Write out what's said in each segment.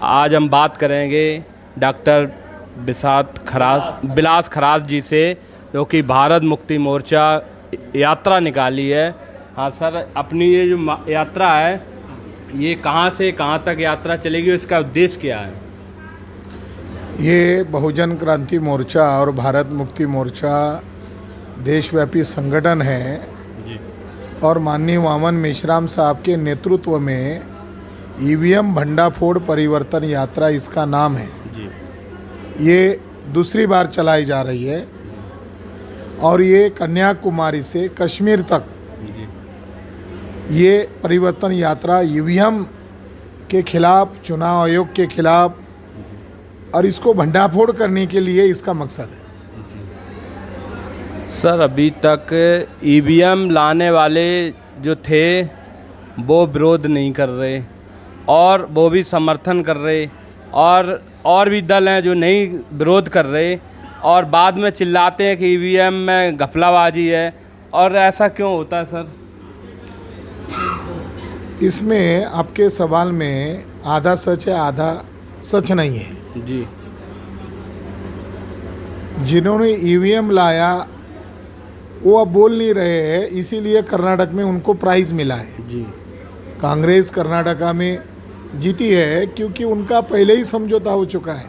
आज हम बात करेंगे डॉक्टर बिलास खराज जी से, जो कि भारत मुक्ति मोर्चा यात्रा निकाली है। हाँ सर, अपनी ये जो यात्रा है, ये कहाँ से कहाँ तक यात्रा चलेगी, इसका उद्देश्य क्या है? ये बहुजन क्रांति मोर्चा और भारत मुक्ति मोर्चा देशव्यापी संगठन है जी। और माननीय वामन मेश्राम साहब के नेतृत्व में ईवीएम भंडाफोड़ परिवर्तन यात्रा इसका नाम है जी। ये दूसरी बार चलाई जा रही है और ये कन्याकुमारी से कश्मीर तक जी। ये परिवर्तन यात्रा ईवीएम के खिलाफ, चुनाव आयोग के खिलाफ और इसको भंडाफोड़ करने के लिए इसका मकसद है। सर, अभी तक ईवीएम लाने वाले जो थे वो विरोध नहीं कर रहे और वो भी समर्थन कर रहे, और भी दल हैं जो नहीं विरोध कर रहे और बाद में चिल्लाते हैं कि ईवीएम में घपलाबाजी है। और ऐसा क्यों होता है सर? इसमें आपके सवाल में आधा सच है, आधा सच नहीं है। जी। जिन्होंने ईवीएम लाया वो अब बोल नहीं रहे हैं, इसीलिए कर्नाटक में उनको प्राइज़ मिला है। जी। कांग्रेस कर्नाटका में जीती है क्योंकि उनका पहले ही समझौता हो चुका है।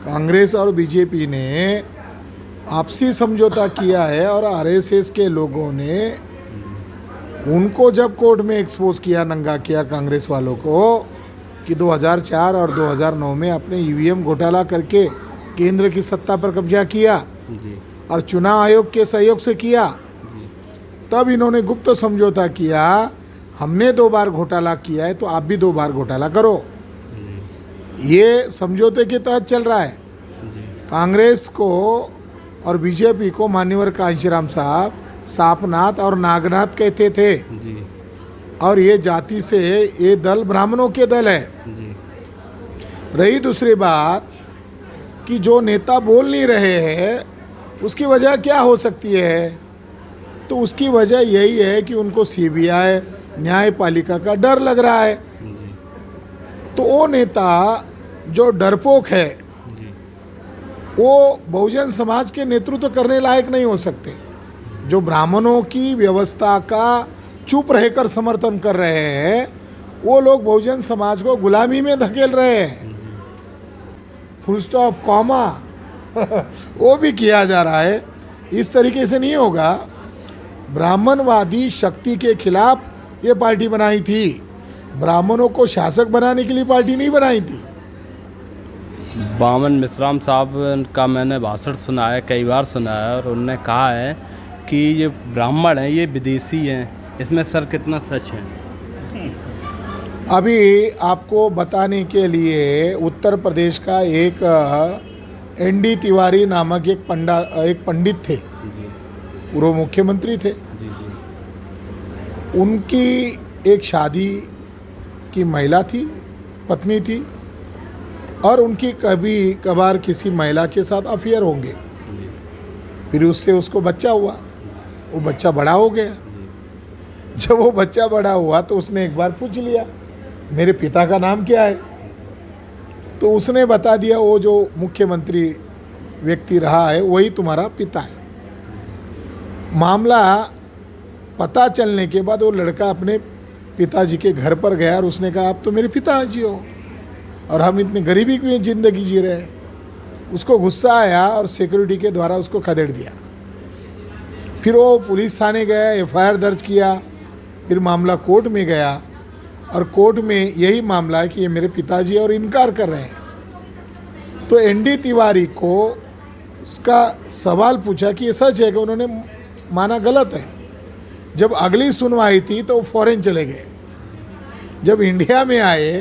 कांग्रेस और बीजेपी ने आपसी समझौता किया है और आरएसएस के लोगों ने उनको जब कोर्ट में एक्सपोज किया, नंगा किया कांग्रेस वालों को कि 2004 और 2009 में आपने ईवीएम घोटाला करके केंद्र की सत्ता पर कब्जा किया जी। और चुनाव आयोग के सहयोग से किया। जी। तब इन्होंने गुप्त समझौता किया, हमने 2 बार घोटाला किया है तो आप भी 2 बार घोटाला करो। ये समझौते के तहत चल रहा है। कांग्रेस को और बीजेपी को मान्यवर कांशीराम साहब सापनाथ और नागनाथ कहते थे जी। और ये जाति से ये दल ब्राह्मणों के दल है। जी। रही दूसरी बात कि जो नेता बोल नहीं रहे हैं उसकी वजह क्या हो सकती है, तो उसकी वजह यही है कि उनको सीबीआई न्यायपालिका का डर लग रहा है। तो वो नेता जो डरपोक है वो बहुजन समाज के नेतृत्व करने लायक नहीं हो सकते। जो ब्राह्मणों की व्यवस्था का चुप रहकर समर्थन कर रहे हैं वो लोग बहुजन समाज को गुलामी में धकेल रहे हैं। फुल स्टॉप, कॉमा वो भी किया जा रहा है। इस तरीके से नहीं होगा। ब्राह्मणवादी शक्ति के खिलाफ ये पार्टी बनाई थी, ब्राह्मणों को शासक बनाने के लिए पार्टी नहीं बनाई थी। वामन मेश्राम साहब का मैंने भाषण सुना है, कई बार सुना है, और उन्होंने कहा है कि ये ब्राह्मण हैं, ये विदेशी हैं। इसमें सर कितना सच है? अभी आपको बताने के लिए उत्तर प्रदेश का एक एनडी तिवारी नामक एक पंडित थे, पूर्व मुख्यमंत्री थे। जी। जी। उनकी एक शादी की महिला थी, पत्नी थी, और उनकी कभी कभार किसी महिला के साथ अफेयर होंगे। फिर उससे उसको बच्चा हुआ, वो बच्चा बड़ा हो गया। जब वो बच्चा बड़ा हुआ तो उसने एक बार पूछ लिया मेरे पिता का नाम क्या है, तो उसने बता दिया वो जो मुख्यमंत्री व्यक्ति रहा है वही तुम्हारा पिता है। मामला पता चलने के बाद वो लड़का अपने पिताजी के घर पर गया और उसने कहा आप तो मेरे पिताजी हो और हम इतनी गरीबी में ज़िंदगी जी रहे हैं। उसको गुस्सा आया और सिक्योरिटी के द्वारा उसको खदेड़ दिया। फिर वो पुलिस थाने गया, एफआईआर दर्ज किया, फिर मामला कोर्ट में गया और कोर्ट में यही मामला है कि ये मेरे पिताजी और इनकार कर रहे हैं। तो एनडी तिवारी को उसका सवाल पूछा कि ये सच है कि, उन्होंने माना गलत है। जब अगली सुनवाई थी तो वो फॉरेन चले गए। जब इंडिया में आए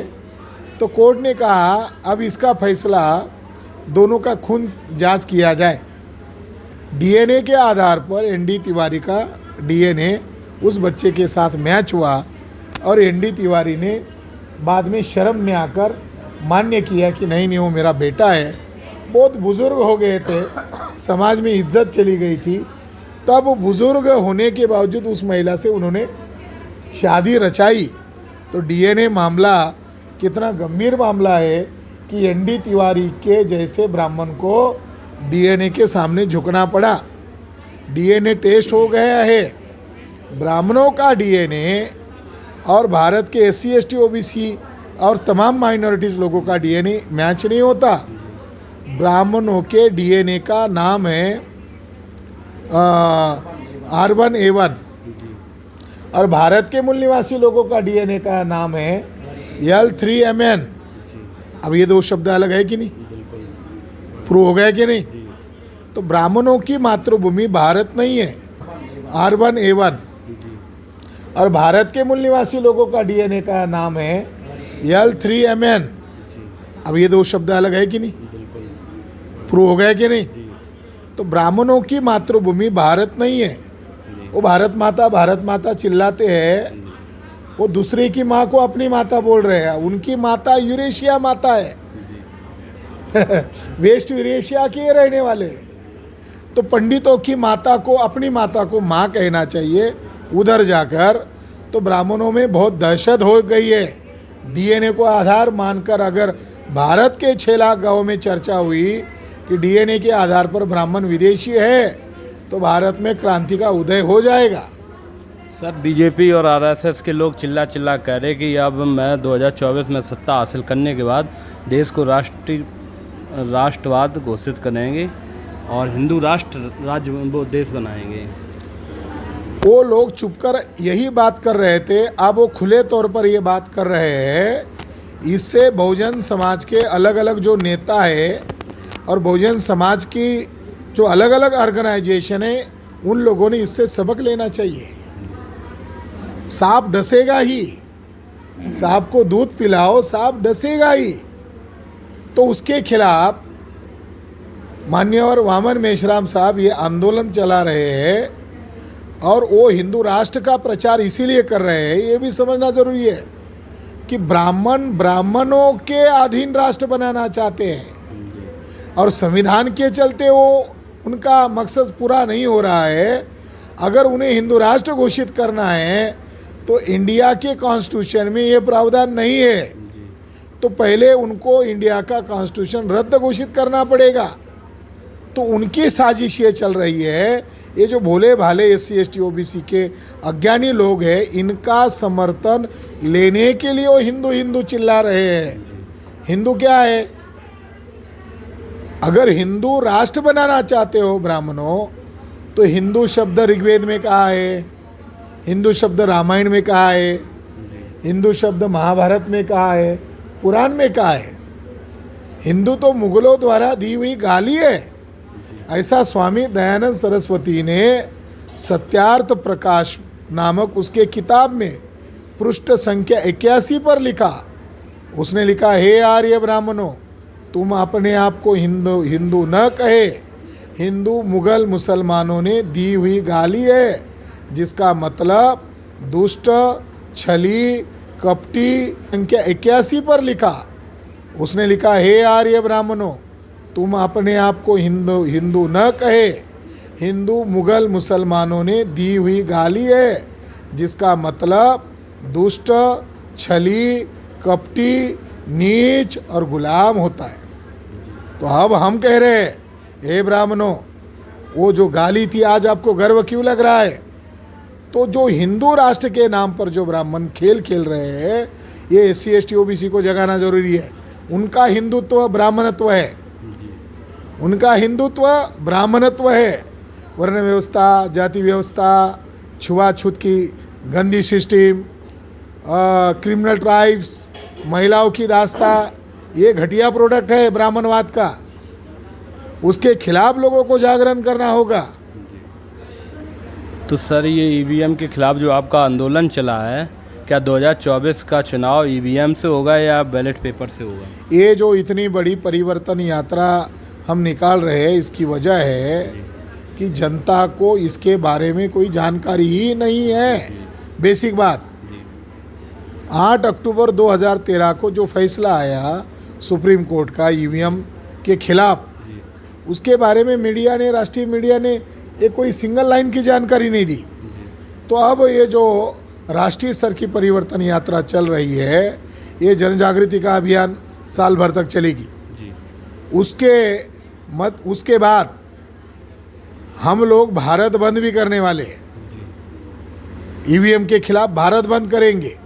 तो कोर्ट ने कहा अब इसका फैसला दोनों का खून जांच किया जाए। डीएनए के आधार पर एनडी तिवारी का डीएनए उस बच्चे के साथ मैच हुआ और एनडी तिवारी ने बाद में शर्म में आकर मान्य किया कि नहीं वो मेरा बेटा है। बहुत बुज़ुर्ग हो गए थे, समाज में इज्जत चली गई थी, तब बुज़ुर्ग होने के बावजूद उस महिला से उन्होंने शादी रचाई। तो डीएनए मामला कितना गंभीर मामला है कि एनडी तिवारी के जैसे ब्राह्मण को डीएनए के सामने झुकना पड़ा। डीएनए टेस्ट हो गया है, ब्राह्मणों का डीएनए और भारत के एससी एसटी ओबीसी और तमाम माइनॉरिटीज़ लोगों का डीएनए मैच नहीं होता। ब्राह्मणों के डीएनए का नाम है R1A1 और भारत के मूल निवासी लोगों का डीएनए का नाम है L3MN। अब ये दो शब्द अलग है कि नहीं? प्रूव हो गया कि नहीं? तो ब्राह्मणों की मातृभूमि भारत नहीं है, R1A1 और भारत के मूल निवासी लोगों का डीएनए का नाम है L3MN। अब ये दो शब्द अलग है कि नहीं? प्रूव हो गया कि नहीं? तो ब्राह्मणों की मातृभूमि भारत नहीं है। वो भारत माता चिल्लाते हैं, वो दूसरे की माँ को अपनी माता बोल रहे हैं। उनकी माता यूरेशिया माता है वेस्ट यूरेशिया के रहने वाले। तो पंडितों की माता को अपनी माता को माँ कहना चाहिए उधर जाकर। तो ब्राह्मणों में बहुत दहशत हो गई है। डीएनए को आधार मानकर अगर भारत के 6 लाख गाँव में चर्चा हुई कि डीएनए के आधार पर ब्राह्मण विदेशी है, तो भारत में क्रांति का उदय हो जाएगा। सर, बीजेपी और आरएसएस के लोग चिल्ला कह रहे कि अब मैं 2024 में सत्ता हासिल करने के बाद देश को राष्ट्रवाद घोषित करेंगे और हिंदू राज्य वो देश बनाएंगे। वो लोग चुपकर यही बात कर रहे थे, अब वो खुले तौर पर ये बात कर रहे हैं। इससे बहुजन समाज के अलग अलग जो नेता है और बहुजन समाज की जो अलग अलग ऑर्गेनाइजेशन है, उन लोगों ने इससे सबक लेना चाहिए। सांप डसेगा ही, सांप को दूध पिलाओ, सांप डसेगा ही। तो उसके खिलाफ मान्यवर वामन मेश्राम साहब ये आंदोलन चला रहे हैं और वो हिंदू राष्ट्र का प्रचार इसीलिए कर रहे हैं। ये भी समझना जरूरी है कि ब्राह्मणों के अधीन राष्ट्र बनाना चाहते हैं और संविधान के चलते वो उनका मकसद पूरा नहीं हो रहा है। अगर उन्हें हिंदू राष्ट्र घोषित करना है तो इंडिया के कॉन्स्टिट्यूशन में ये प्रावधान नहीं है, तो पहले उनको इंडिया का कॉन्स्टिट्यूशन रद्द घोषित करना पड़ेगा। तो उनकी साजिश ये चल रही है। ये जो भोले भाले एससी एसटी ओबीसी के अज्ञानी लोग हैं, इनका समर्थन लेने के लिए वो हिंदू हिंदू चिल्ला रहे हैं। हिंदू क्या है? अगर हिंदू राष्ट्र बनाना चाहते हो ब्राह्मणों, तो हिंदू शब्द ऋग्वेद में कहा है, हिंदू शब्द रामायण में कहा है, हिंदू शब्द महाभारत में कहा है, पुराण में कहा है। हिंदू तो मुगलों द्वारा दी हुई गाली है। ऐसा स्वामी दयानंद सरस्वती ने सत्यार्थ प्रकाश नामक उसके किताब में पृष्ठ संख्या 81 पर लिखा। उसने लिखा, हे आर्य ब्राह्मणों, तुम अपने आप को हिंदू न कहे, हिंदू मुगल मुसलमानों ने दी हुई गाली है, जिसका मतलब दुष्ट, छली, कपटी। संख्या 81 पर लिखा। उसने लिखा, हे आर्य ब्राह्मणों, तुम अपने आप को हिंदू न कहे, हिंदू मुगल मुसलमानों ने दी हुई गाली है, जिसका मतलब दुष्ट, छली, कपटी, नीच और गुलाम होता है। तो अब हम कह रहे हैं, हे ब्राह्मणों, वो जो गाली थी आज आपको गर्व क्यों लग रहा है? तो जो हिंदू राष्ट्र के नाम पर जो ब्राह्मण खेल खेल रहे हैं, ये एससी एसटी ओबीसी को जगाना जरूरी है। उनका हिंदुत्व ब्राह्मणत्व है, उनका हिंदुत्व ब्राह्मणत्व है। वर्ण व्यवस्था, जाति व्यवस्था, छुआछूत की गंदी सिस्टम, क्रिमिनल ट्राइब्स, महिलाओं की दास्ता, ये घटिया प्रोडक्ट है ब्राह्मणवाद का। उसके खिलाफ लोगों को जागरण करना होगा। तो सर, ये ईवीएम के खिलाफ जो आपका आंदोलन चला है, क्या 2024 का चुनाव ईवीएम से होगा या बैलेट पेपर से होगा? ये जो इतनी बड़ी परिवर्तन यात्रा हम निकाल रहे हैं, इसकी वजह है कि जनता को इसके बारे में कोई जानकारी ही नहीं है। बेसिक बात, 8 अक्टूबर 2013 को जो फैसला आया सुप्रीम कोर्ट का ईवीएम के खिलाफ, उसके बारे में मीडिया ने, राष्ट्रीय मीडिया ने एक कोई सिंगल लाइन की जानकारी नहीं दी। तो अब ये जो राष्ट्रीय स्तर की परिवर्तन यात्रा चल रही है, ये जन जागृति का अभियान साल भर तक चलेगी। जी। उसके बाद हम लोग भारत बंद भी करने वाले हैं। ईवीएम के खिलाफ भारत बंद करेंगे।